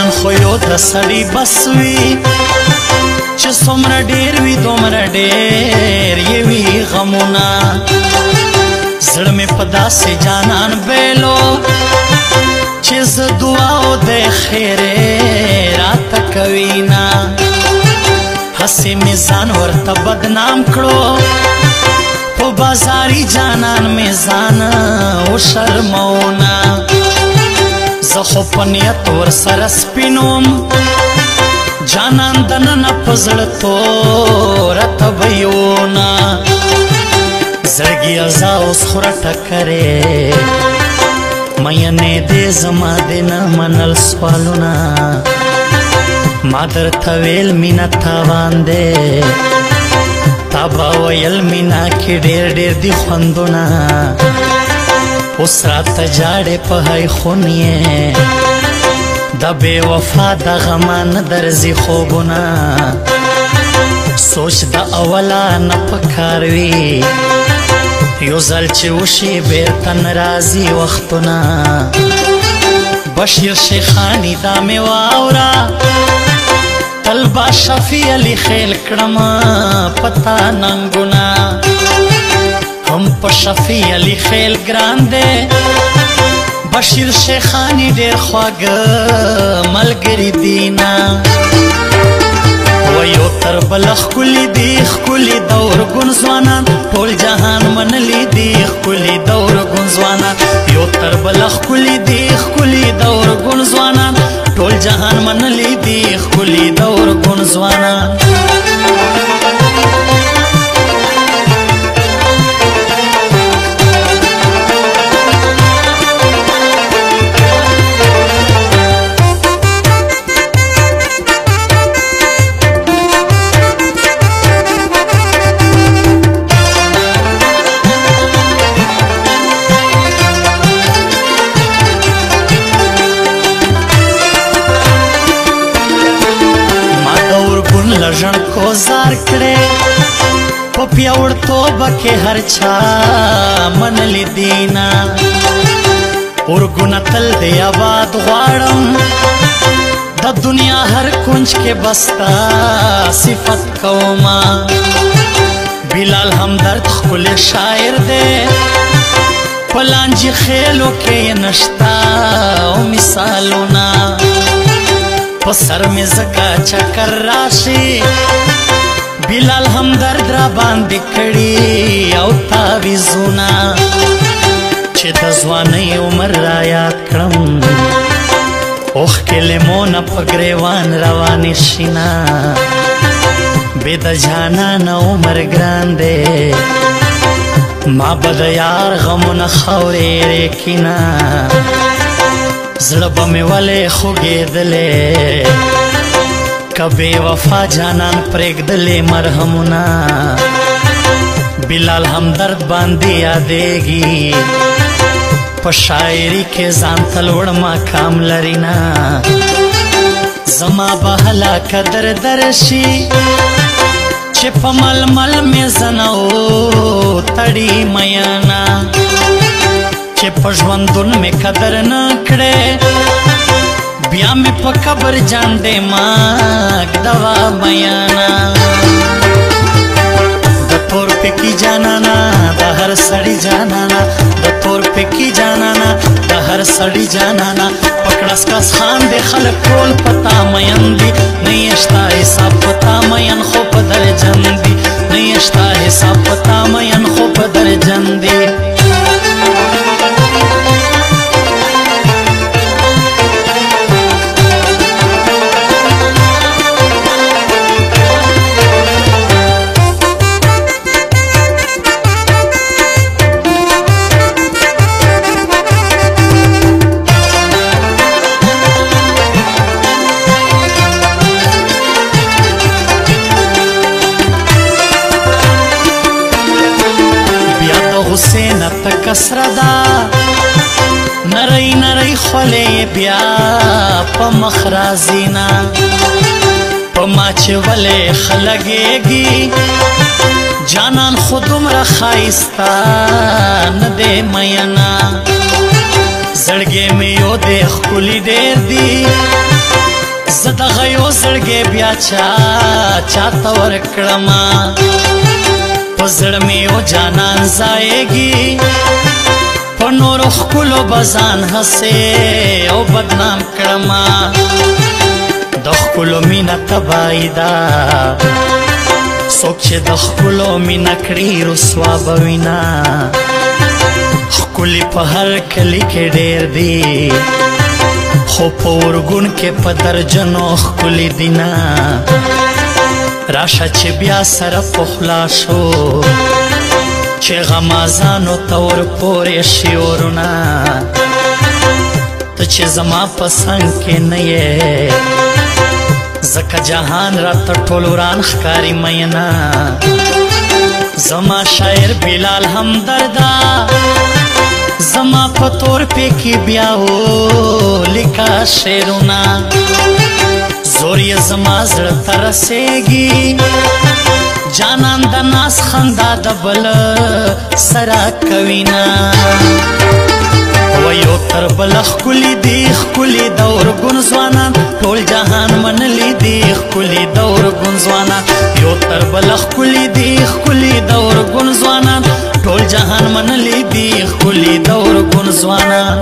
ژوند خو یو د سړي بس وي چې څومره ډېر وي دومره ډېر یې وي غمونه زړه مې په داسې جانان بیلو چې زه دعاو د خیرې راته کوي نه هسې مې ځان ورته بدنام کړو په بازاري جانان مې ځان وشرمونه زه خو په نیت ورسره سپینوم جانان دننه په زړه توره طبیونه زړګي ازا اوس خوره ټکرې مینې دې زما دې نه منل سوالونه ما درته ویل مینه تاوان دی تا به ویل مینا کې ډېر ډېر دي خوندونه اوس راته جاړې په هی خون یې د بې وفا د غمه نه درځي خوبونه سوچ د اوله نه پکار وي یو ځل چې وشي بېرته نه راځي وختونه بشیر شیخانی دا مې واوره تل با شفیع علی خیل کړم پتا ننګونه هم په شفیع علی خیل ګران دی بشیر شیخانی ډېر خواږه ملګري دي نه ویو تر بل ښکلي دي ښکلي د ورګون ځوانان ټول جهان منلي دي ښکلي د ورګون ځوانان یو تر بل ښکلي دي ښکلي د ورګون ځوانان ټول جهان منلي دي ښکلي د ورګون ځوانان لژن کو زار کړې په پیاوړتوب کې هر چا منلي دینا ورګونه تل دې آباد غواړم د دنیا هر کونج کې بستا صفت کوما بلال همدرد ښکلی شاعر دی په لانجې خیلو کې نشتا او مثالونه په سر مې ځکه چکر راشي بلال همدرد را باندې کړي او تعویضونه چې د ځوانۍ عمر را یاد کړم اوښکې لیمونه په ګریوان روانې شي نه بې د جانانه عمر ګران دی ما به د یار غمونه خاورې ریکي نه زړه به مې ولې خوږېدلې که بې وفا جانان پرېږدلې مرهمونه بلال همدرد باندې یادېږي په شاعري کې ځان ته لوړ مقام لري نه زما به هلاکه در شي چې په ململ مې زنه تړي میانه چې په ژوندون مې قدر نه کړې بیا مې په قبر جاندې ماک دوا میانا د تور پکی جانانا د هر سړی جانانا د تور پکی جانانا د هر سړی جانانا پکړس کس خان دې خلک ټول پتا مین دي نه یشتا حساب پتا مین خو په درجن دي نه یشتا حساب پتا مین خو په درجن دي حسین تکسر دا نری نری خلی بیا پا مخرازینا پا ماچ ولی خلگیگی جانان خودم را خائستا ندے مینا زڑگے میں یو دیکھ کلی دیر دی دغه یو زړګی بیا چاته ورکړما په زړه مې یو جانان ځایږي په نورو ښکلو به ځان هسې او بدنام کړما د ښکلو مینه تباهي ده څوک چې د ښکلو مینه کړي رسوا به وینا ښکلي په هر کلي کې ډېر دي خو په ورګون کې په درجنو ښکلي دي نه راشه چې بیا سره پخلا شو چې غمازانو ته ورپورې شي ورونه ته چې زما په څنګ کې نه یې ځکه جهان راته ټول وران ښکاري مینا زما شاعر بلال همدرده زما په تور پې کې بیا لیکه شعرونه زور یې زما زړه ته رسېږي جانان د ناز خندا د بل سره کوي نه ویو تر بله ښکلي دي ښکلي د ورګون ځوانان ټول جهان منلي دي ښکلي د ورګون ځوانان یو تر بله ښکلي دي ښکلي د ورګون ځوانان ټول جهان منلي دي ښکلي د ورګون ځوانان